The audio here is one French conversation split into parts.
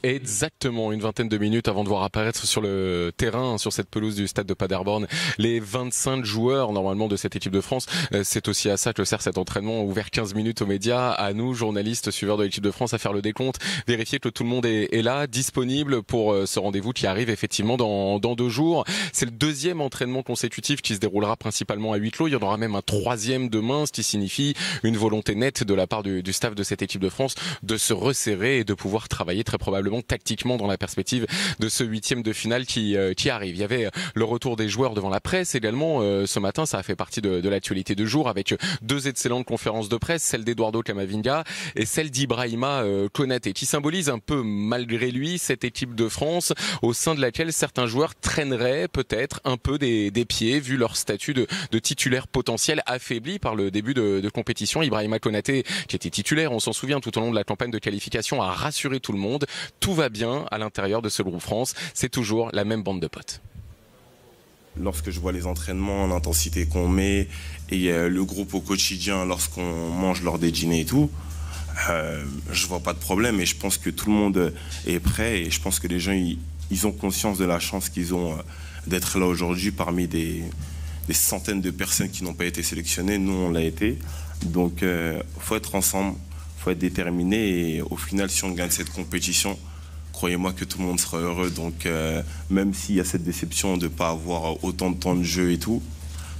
Exactement, une vingtaine de minutes avant de voir apparaître sur le terrain, sur cette pelouse du stade de Paderborn, les 25 joueurs normalement de cette équipe de France. C'est aussi à ça que sert cet entraînement ouvert 15 minutes aux médias, à nous, journalistes, suiveurs de l'équipe de France, à faire le décompte, vérifier que tout le monde est là, disponible pour ce rendez-vous qui arrive effectivement dans 2 jours. C'est le 2e entraînement consécutif qui se déroulera principalement à huis clos. Il y en aura même un 3e demain, ce qui signifie une volonté nette de la part du staff de cette équipe de France de se resserrer et de pouvoir travailler très probablement tactiquement dans la perspective de ce 8e de finale qui arrive. Il y avait le retour des joueurs devant la presse également ce matin, ça a fait partie de l'actualité du jour avec 2 excellentes conférences de presse, celle d'Eduardo Camavinga et celle d'Ibrahima Konaté, qui symbolise un peu malgré lui cette équipe de France au sein de laquelle certains joueurs traîneraient peut-être un peu des pieds vu leur statut de titulaire potentiel affaibli par le début de compétition. Ibrahima Konaté, qui était titulaire, on s'en souvient, tout au long de la campagne de qualification, a rassuré tout le monde. Tout va bien à l'intérieur de ce groupe France. C'est toujours la même bande de potes. Lorsque je vois les entraînements, l'intensité qu'on met et le groupe au quotidien lorsqu'on mange lors des dîners et tout, je vois pas de problème et je pense que tout le monde est prêt et je pense que les gens ils ont conscience de la chance qu'ils ont d'être là aujourd'hui parmi des centaines de personnes qui n'ont pas été sélectionnées. Nous, on l'a été. Donc, faut être ensemble, faut être déterminé et au final, si on gagne cette compétition, croyez-moi que tout le monde sera heureux. Donc, même s'il y a cette déception de ne pas avoir autant de temps de jeu et tout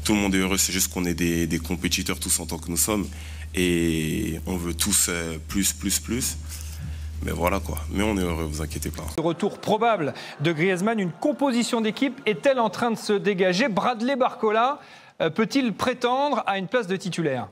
le monde est heureux. C'est juste qu'on est des compétiteurs tous en tant que nous sommes et on veut tous plus. Mais voilà quoi, mais on est heureux, vous inquiétez pas. Le retour probable de Griezmann, une composition d'équipe est-elle en train de se dégager? Bradley Barcola peut-il prétendre à une place de titulaire?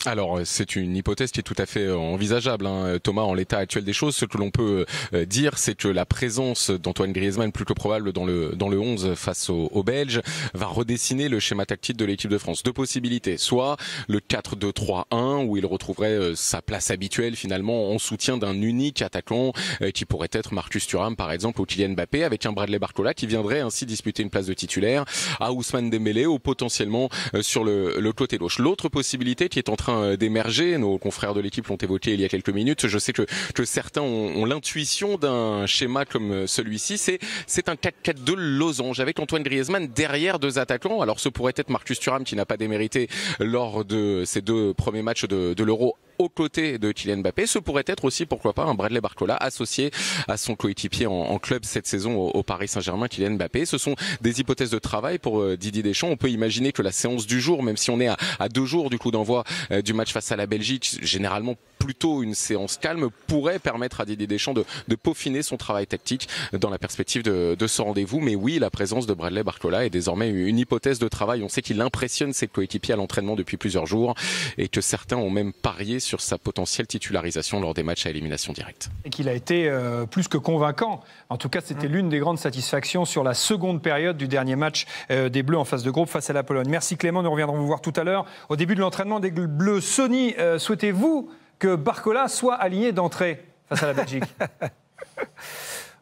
Alors, c'est une hypothèse qui est tout à fait envisageable, hein. Thomas, en l'état actuel des choses, ce que l'on peut dire, c'est que la présence d'Antoine Griezmann, plutôt probable dans le 11 face aux Belges, va redessiner le schéma tactique de l'équipe de France. 2 possibilités, soit le 4-2-3-1, où il retrouverait sa place habituelle finalement en soutien d'un unique attaquant qui pourrait être Marcus Thuram par exemple, ou Kylian Mbappé, avec un Bradley Barcola qui viendrait ainsi disputer une place de titulaire à Ousmane Dembélé ou potentiellement sur le côté gauche. L'autre possibilité qui est en train d'émerger, nos confrères de l'équipe l'ont évoqué il y a quelques minutes, je sais que certains ont l'intuition d'un schéma comme celui-ci, c'est un 4-4-2 losange avec Antoine Griezmann derrière 2 attaquants. Alors ce pourrait être Marcus Thuram qui n'a pas démérité lors de ses 2 premiers matchs de l'Euro aux côtés de Kylian Mbappé. Ce pourrait être aussi, pourquoi pas, un Bradley Barcola associé à son coéquipier en club cette saison au Paris Saint-Germain, Kylian Mbappé. Ce sont des hypothèses de travail pour Didier Deschamps. On peut imaginer que la séance du jour, même si on est à 2 jours du coup d'envoi du match face à la Belgique, généralement plutôt une séance calme, pourrait permettre à Didier Deschamps de peaufiner son travail tactique dans la perspective de ce rendez-vous. Mais oui, la présence de Bradley Barcola est désormais une hypothèse de travail. On sait qu'il impressionne ses coéquipiers à l'entraînement depuis plusieurs jours et que certains ont même parié sur sa potentielle titularisation lors des matchs à élimination directe. Et qu'il a été plus que convaincant. En tout cas, c'était l'une des grandes satisfactions sur la seconde période du dernier match des Bleus en phase de groupe face à la Pologne. Merci Clément, nous reviendrons vous voir tout à l'heure. Au début de l'entraînement des Bleus, Sony, souhaitez-vous que Barcola soit aligné d'entrée face à la Belgique?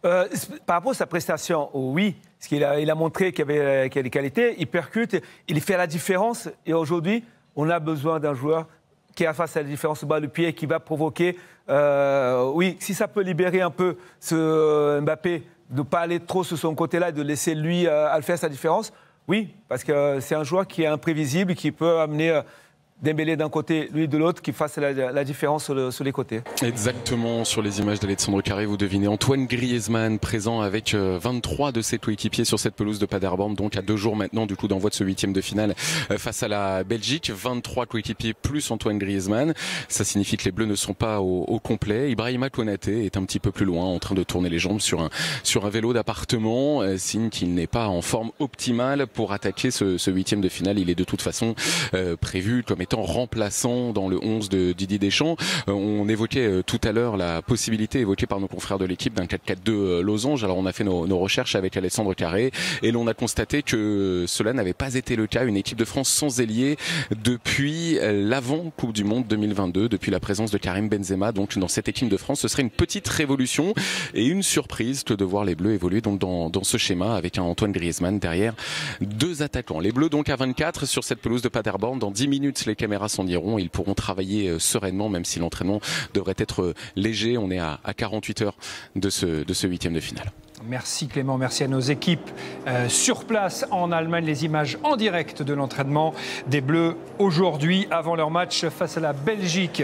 Par rapport à sa prestation, oui, parce qu'il a montré qu'il avait des qualités, il percute, il fait la différence. Et aujourd'hui, on a besoin d'un joueur qui a face à la différence au bas du pied et qui va provoquer. Oui, si ça peut libérer un peu ce Mbappé, de ne pas aller trop sur son côté-là et de laisser lui à le faire sa différence, oui, parce que c'est un joueur qui est imprévisible, qui peut amener Dembélé d'un côté, lui de l'autre, qui fasse la différence sur les côtés. Exactement, sur les images d'Alexandre Carré, vous devinez Antoine Griezmann présent avec 23 de ses coéquipiers sur cette pelouse de Paderborn, donc à 2 jours maintenant du coup d'envoi de ce 8e de finale face à la Belgique. 23 coéquipiers plus Antoine Griezmann, ça signifie que les Bleus ne sont pas au complet. Ibrahima Konaté est un petit peu plus loin, en train de tourner les jambes sur un vélo d'appartement, signe qu'il n'est pas en forme optimale pour attaquer ce 8e de finale. Il est de toute façon prévu comme étant remplaçant dans le 11 de Didier Deschamps. On évoquait tout à l'heure la possibilité évoquée par nos confrères de l'équipe d'un 4-4-2 losange. Alors on a fait nos recherches avec Alexandre Carré et l'on a constaté que cela n'avait pas été le cas. Une équipe de France sans ailier depuis l'avant Coupe du Monde 2022, depuis la présence de Karim Benzema. Donc dans cette équipe de France, ce serait une petite révolution et une surprise que de voir les Bleus évoluer donc dans ce schéma avec un Antoine Griezmann derrière 2 attaquants. Les Bleus donc à 24 sur cette pelouse de Paderborn. Dans 10 minutes, les caméras s'en iront, ils pourront travailler sereinement, même si l'entraînement devrait être léger. On est à 48 heures de ce huitième de finale. Merci Clément, merci à nos équipes sur place en Allemagne. Les images en direct de l'entraînement des Bleus aujourd'hui, avant leur match face à la Belgique.